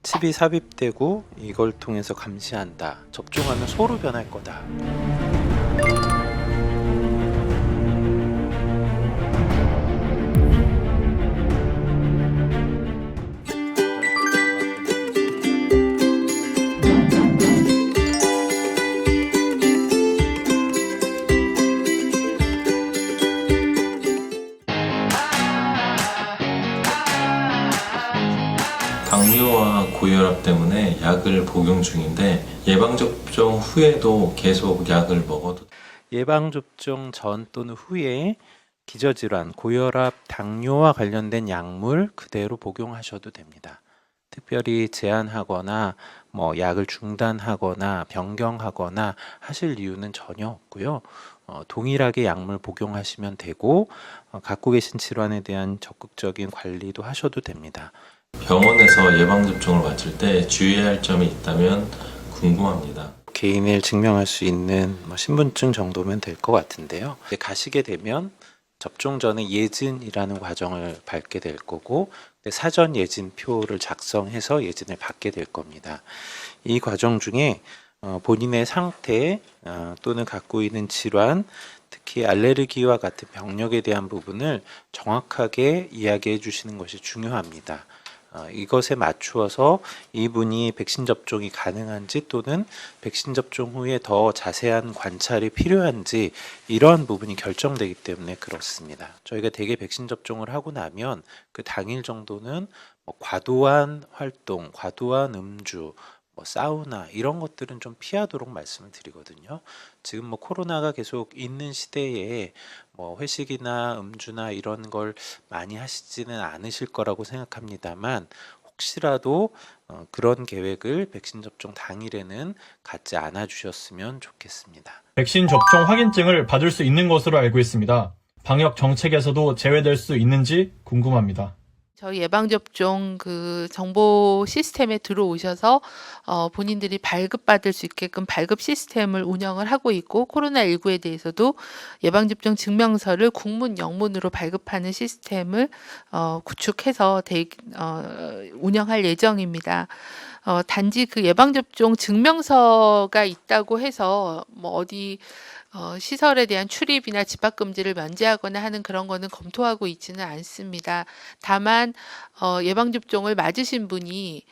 칩이 삽입되고 이걸 통해서 감시한다. 접종하면 소로 변할 거다. 당뇨와 고혈압 때문에 약을 복용 중인데 예방접종 후에도 계속 약을 먹어도 예방접종 전 또는 후에 기저질환, 고혈압, 당뇨와 관련된 약물 그대로 복용하셔도 됩니다. 특별히 제한하거나 약을 중단하거나 변경하거나 하실 이유는 전혀 없고요. 동일하게 약물 복용하시면 되고 갖고 계신 질환에 대한 적극적인 관리도 하셔도 됩니다. 병원에서 예방접종을 맞을 때 주의해야 할 점이 있다면 궁금합니다. 개인을 증명할 수 있는 신분증 정도면 될 것 같은데요. 가시게 되면 접종 전에 예진이라는 과정을 밟게 될 거고 사전 예진표를 작성해서 예진을 받게 될 겁니다. 이 과정 중에 본인의 상태 또는 갖고 있는 질환, 특히 알레르기와 같은 병력에 대한 부분을 정확하게 이야기해 주시는 것이 중요합니다. 이것에 맞추어서 이분이 백신 접종이 가능한지 또는 백신 접종 후에 더 자세한 관찰이 필요한지 이러한 부분이 결정되기 때문에 그렇습니다. 저희가 대개 백신 접종을 하고 나면 그 당일 정도는 과도한 활동, 과도한 음주, 사우나 이런 것들은 좀 피하도록 말씀을 드리거든요. 지금 코로나가 계속 있는 시대에 회식이나 음주나 이런 걸 많이 하시지는 않으실 거라고 생각합니다만 혹시라도 그런 계획을 백신 접종 당일에는 갖지 않아 주셨으면 좋겠습니다. 백신 접종 확인증을 받을 수 있는 것으로 알고 있습니다. 방역 정책에서도 제외될 수 있는지 궁금합니다. 저희 예방접종 그 정보 시스템에 들어오셔서 본인들이 발급받을 수 있게끔 발급 시스템을 운영을 하고 있고 코로나19에 대해서도 예방접종 증명서를 국문 영문으로 발급하는 시스템을 구축해서 운영할 예정입니다. 단지 그 예방접종 증명서가 있다고 해서 어디 시설에 대한 출입이나 집합금지를 면제하거나 하는 그런 거는 검토하고 있지는 않습니다. 다만 예방접종을 맞으신 분이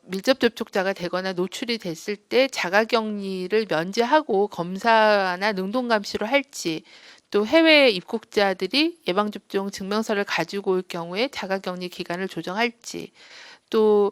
밀접 접촉자가 되거나 노출이 됐을 때 자가격리를 면제하고 검사나 능동감시로 할지 또 해외 입국자들이 예방접종 증명서를 가지고 올 경우에 자가격리 기간을 조정할지 또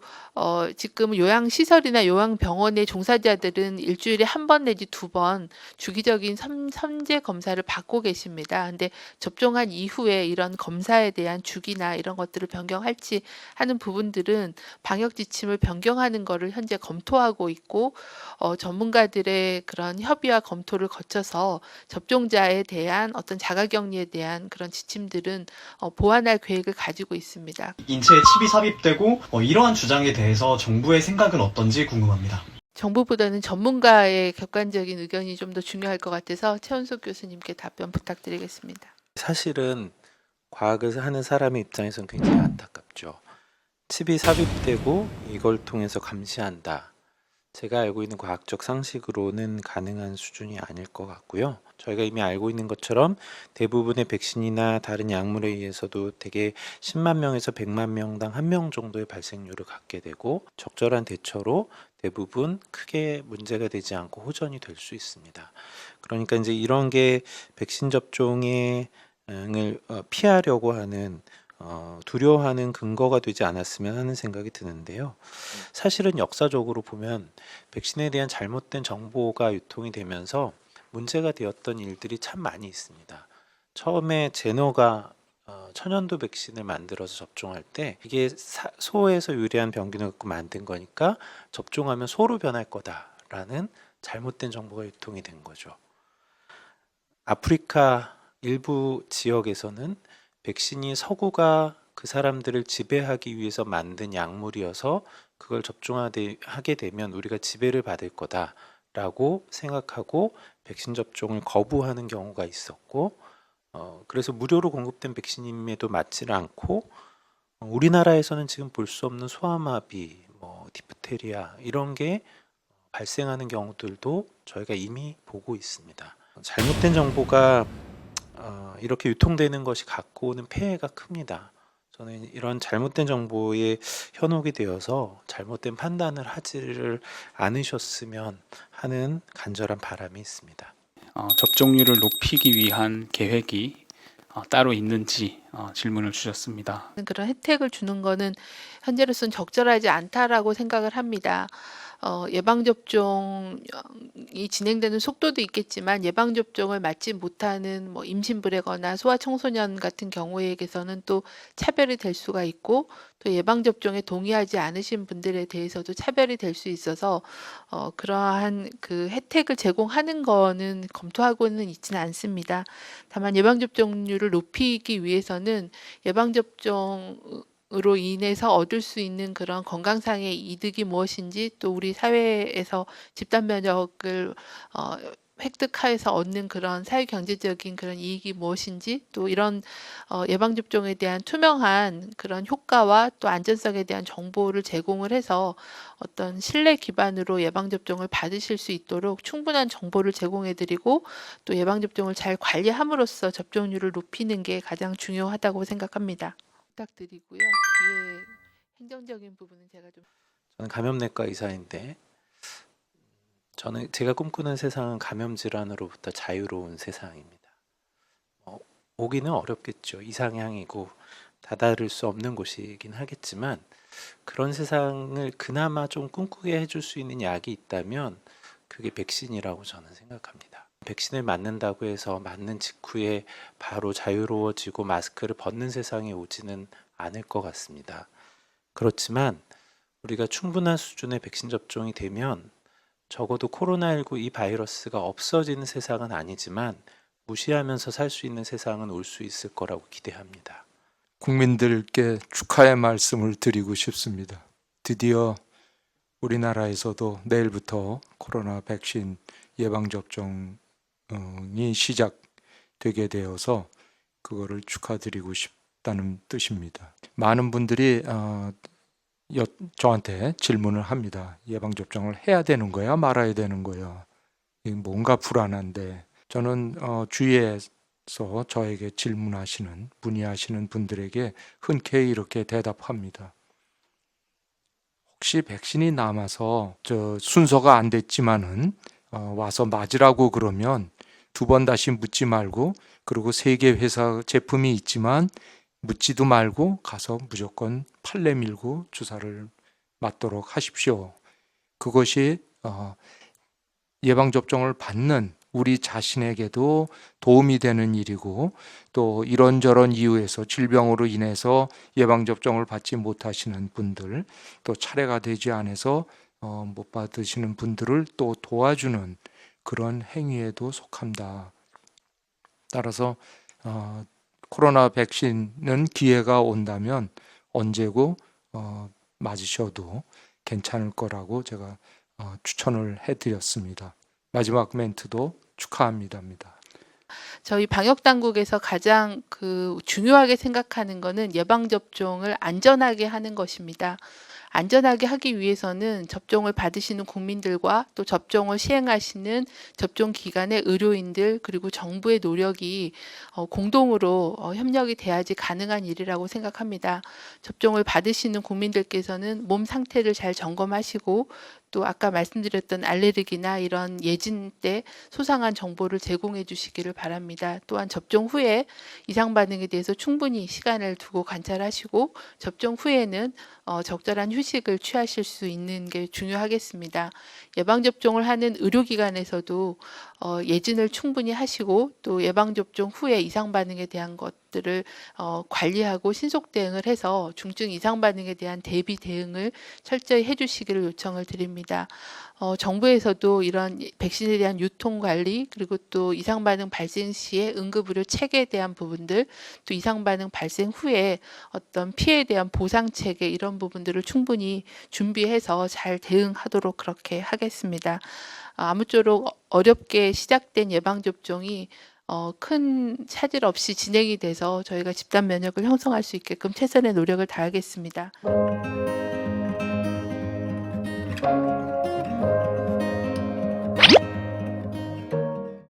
지금 요양시설이나 요양병원의 종사자들은 일주일에 한 번 내지 두 번 주기적인 선제 검사를 받고 계십니다. 근데 접종한 이후에 이런 검사에 대한 주기나 이런 것들을 변경할지 하는 부분들은 방역 지침을 변경하는 것을 현재 검토하고 있고 전문가들의 그런 협의와 검토를 거쳐서 접종자에 대한 어떤 자가격리에 대한 그런 지침들은 보완할 계획을 가지고 있습니다. 인체에 칩이 삽입되고 이러한 주장에 대해서 정부의 생각은 어떤지 궁금합니다. 정부보다는 전문가의 객관적인 의견이 좀 더 중요할 것 같아서 최원석 교수님께 답변 부탁드리겠습니다. 사실은 과학을 하는 사람의 입장에서는 굉장히 안타깝죠. 칩이 삽입되고 이걸 통해서 감시한다. 제가 알고 있는 과학적 상식으로는 가능한 수준이 아닐 것 같고요. 저희가 이미 알고 있는 것처럼 대부분의 백신이나 다른 약물에 의해서도 대개 10만 명에서 100만 명당 1명 정도의 발생률을 갖게 되고 적절한 대처로 대부분 크게 문제가 되지 않고 호전이 될 수 있습니다. 그러니까 이제 이런 게 백신 접종을 피하려고 하는 두려워하는 근거가 되지 않았으면 하는 생각이 드는데요. 사실은 역사적으로 보면 백신에 대한 잘못된 정보가 유통이 되면서 문제가 되었던 일들이 참 많이 있습니다. 처음에 제너가 천연두 백신을 만들어서 접종할 때 이게 소에서 유래한 병균을 갖고 만든 거니까 접종하면 소로 변할 거다라는 잘못된 정보가 유통이 된 거죠. 아프리카 일부 지역에서는 백신이 서구가 그 사람들을 지배하기 위해서 만든 약물이어서 그걸 접종하게 되면 우리가 지배를 받을 거다라고 생각하고 백신 접종을 거부하는 경우가 있었고 그래서 무료로 공급된 백신임에도 맞지를 않고 우리나라에서는 지금 볼 수 없는 소아마비, 디프테리아 이런 게 발생하는 경우들도 저희가 이미 보고 있습니다. 잘못된 정보가 이렇게 유통되는 것이 갖고 오는 폐해가 큽니다. 저는 이런 잘못된 정보에 현혹이 되어서 잘못된 판단을 하지를 않으셨으면 하는 간절한 바람이 있습니다. 접종률을 높이기 위한 계획이 따로 있는지 질문을 주셨습니다. 그런 혜택을 주는 거는 현재로서는 적절하지 않다라고 생각을 합니다. 예방접종이 진행되는 속도도 있겠지만 예방접종을 맞지 못하는 뭐 임신부래거나 소아청소년 같은 경우에게서는 또 차별이 될 수가 있고 또 예방접종에 동의하지 않으신 분들에 대해서도 차별이 될 수 있어서 그러한 그 혜택을 제공하는 거는 검토하고는 있지는 않습니다. 다만 예방접종률을 높이기 위해서는 예방접종 으로 인해서 얻을 수 있는 그런 건강상의 이득이 무엇인지 또 우리 사회에서 집단 면역을 획득해서 얻는 그런 사회경제적인 그런 이익이 무엇인지 또 이런 예방접종에 대한 투명한 그런 효과와 또 안전성에 대한 정보를 제공을 해서 어떤 신뢰 기반으로 예방접종을 받으실 수 있도록 충분한 정보를 제공해드리고 또 예방접종을 잘 관리함으로써 접종률을 높이는 게 가장 중요하다고 생각합니다. 부탁드리고요. 뒤에 행정적인 부분은 제가 좀 저는 감염내과 의사인데 제가 꿈꾸는 세상은 감염 질환으로부터 자유로운 세상입니다. 오기는 어렵겠죠. 이상향이고 다다를 수 없는 곳이긴 하겠지만 그런 세상을 그나마 좀 꿈꾸게 해줄 수 있는 약이 있다면 그게 백신이라고 저는 생각합니다. 백신을 맞는다고 해서 맞는 직후에 바로 자유로워지고 마스크를 벗는 세상이 오지는 않을 것 같습니다. 그렇지만 우리가 충분한 수준의 백신 접종이 되면 적어도 코로나19 이 바이러스가 없어지는 세상은 아니지만 무시하면서 살 수 있는 세상은 올 수 있을 거라고 기대합니다. 국민들께 축하의 말씀을 드리고 싶습니다. 드디어 우리나라에서도 내일부터 코로나 백신 예방접종이 시작되게 되어서 그거를 축하드리고 싶다는 뜻입니다. 많은 분들이 저한테 질문을 합니다. 예방접종을 해야 되는 거야? 말아야 되는 거야? 뭔가 불안한데 저는 주위에서 저에게 질문하시는, 문의하시는 분들에게 흔쾌히 이렇게 대답합니다. 혹시 백신이 남아서 순서가 안 됐지만은 와서 맞으라고 그러면 두 번 다시 묻지 말고 그리고 3개 회사 제품이 있지만 묻지도 말고 가서 무조건 판례 밀고 주사를 맞도록 하십시오. 그것이 예방접종을 받는 우리 자신에게도 도움이 되는 일이고 또 이런저런 이유에서 질병으로 인해서 예방접종을 받지 못하시는 분들 또 차례가 되지 않아서 못 받으시는 분들을 또 도와주는 그런 행위에도 속합니다. 따라서 코로나 백신은 기회가 온다면 언제고 맞으셔도 괜찮을 거라고 제가 추천을 해드렸습니다. 마지막 멘트도 축하합니다입니다. 저희 방역 당국에서 가장 중요하게 생각하는 거는 예방접종을 안전하게 하는 것입니다. 안전하게 하기 위해서는 접종을 받으시는 국민들과 또 접종을 시행하시는 접종 기관의 의료인들 그리고 정부의 노력이 공동으로 협력이 돼야지 가능한 일이라고 생각합니다. 접종을 받으시는 국민들께서는 몸 상태를 잘 점검하시고 또 아까 말씀드렸던 알레르기나 이런 예진 때 소상한 정보를 제공해 주시기를 바랍니다. 또한 접종 후에 이상 반응에 대해서 충분히 시간을 두고 관찰하시고 접종 후에는 적절한 휴식을 취하실 수 있는 게 중요하겠습니다. 예방접종을 하는 의료기관에서도 예진을 충분히 하시고 또 예방접종 후에 이상 반응에 대한 것들을 관리하고 신속 대응을 해서 중증 이상 반응에 대한 대비 대응을 철저히 해주시기를 요청을 드립니다. 정부에서도 이런 백신에 대한 유통 관리 그리고 또 이상 반응 발생 시에 응급의료 체계에 대한 부분들 또 이상 반응 발생 후에 어떤 피해에 대한 보상 체계 이런 부분들을 충분히 준비해서 잘 대응하도록 그렇게 하겠습니다. 아무쪼록 어렵게 시작된 예방접종이 큰 차질 없이 진행이 돼서 저희가 집단 면역을 형성할 수 있게끔 최선의 노력을 다하겠습니다. 감사합니다.